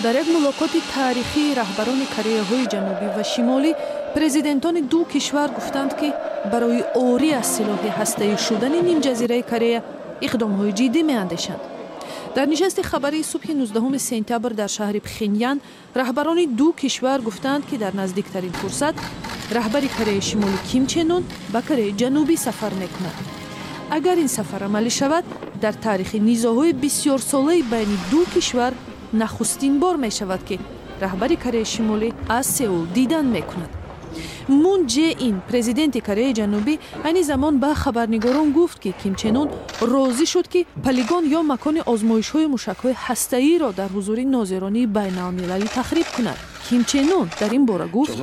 در یک ملاقات تاریخی رهبران کره های جنوبی و شمالی پرزیدنتان دو کشور گفتند که برای عاری از سلاح هسته‌ای شدن نیم جزیره کره اقدام های جدی می اندیشند. در نشست خبری صبح 19 سپتامبر در شهر پخینیان رهبران دو کشور گفتند که در نزدیکترین فرصت رهبر کره شمالی کیم چن اون به کره جنوبی سفر میکند. اگر این سفر عملی شود در تاریخ نزاع‌های بسیار ساله بین دو کشور نخستین بار می شود که رهبر کره شمالی از سئول دیدن میکند. مون جه این پرزیدنت کره جنوبی این زمان به خبرنگاران گفت که کیم چن اون راضی شد که پلیگون یا مکان آزمایش‌های موشک‌های هسته‌ای را در حضور ناظران بین‌المللی تخریب کند. کیم چن اون در این باره گفت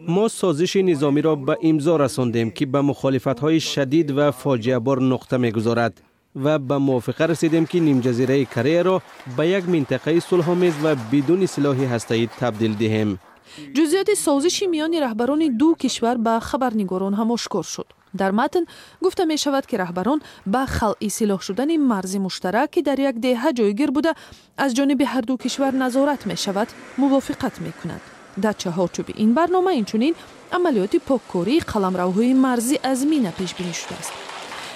ما سازش نظامی را به امضا رساندیم که به مخالفت‌های شدید و فاجعه بار نقطه می‌گذارد و به موافقه رسیدیم که نیم جزیره کره را به یک منطقه صلح‌آمیز و بدون سلاح هسته‌ای تبدیل دهیم. جزئیات سازش میان رهبران دو کشور به خبرنگاران هم آشکار شد. در متن گفته می شود که رهبران به خلع سلاح شدن مرز مشترک که در یک دهه جایگیر بوده از جانب هر دو کشور نظارت می شود موافقت می کنند. در چارچوب این برنامه اینچنین عملیات پاککاری قلمروهای مرزی از مینه پیش بینی شده است.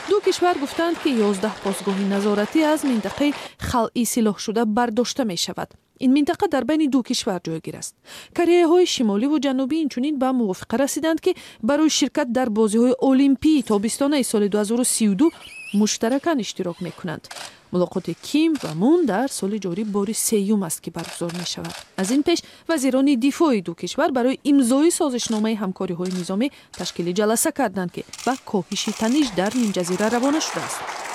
دو کشور گفتند که 11 پاسگاه نظارتی از منطقه خلع سلاح شده برداشته می شود. این منطقه در بین دو کشور جایگیر است. کره های شمالی و جنوبی اینچنین به موافقه رسیدند که برای شرکت در بازی های المپی تابستان سال 2032 مشترکاً اشتراک می کنند. ملاقات کیم و مون در سال جاری بار سیوم است که برگزار می شود. از این پیش وزیران دفاع دو کشور برای امضای سازشنامه همکاری های نظامی تشکیل جلسه کردند که به کاهش تنش در نیم جزیره روانه شده است.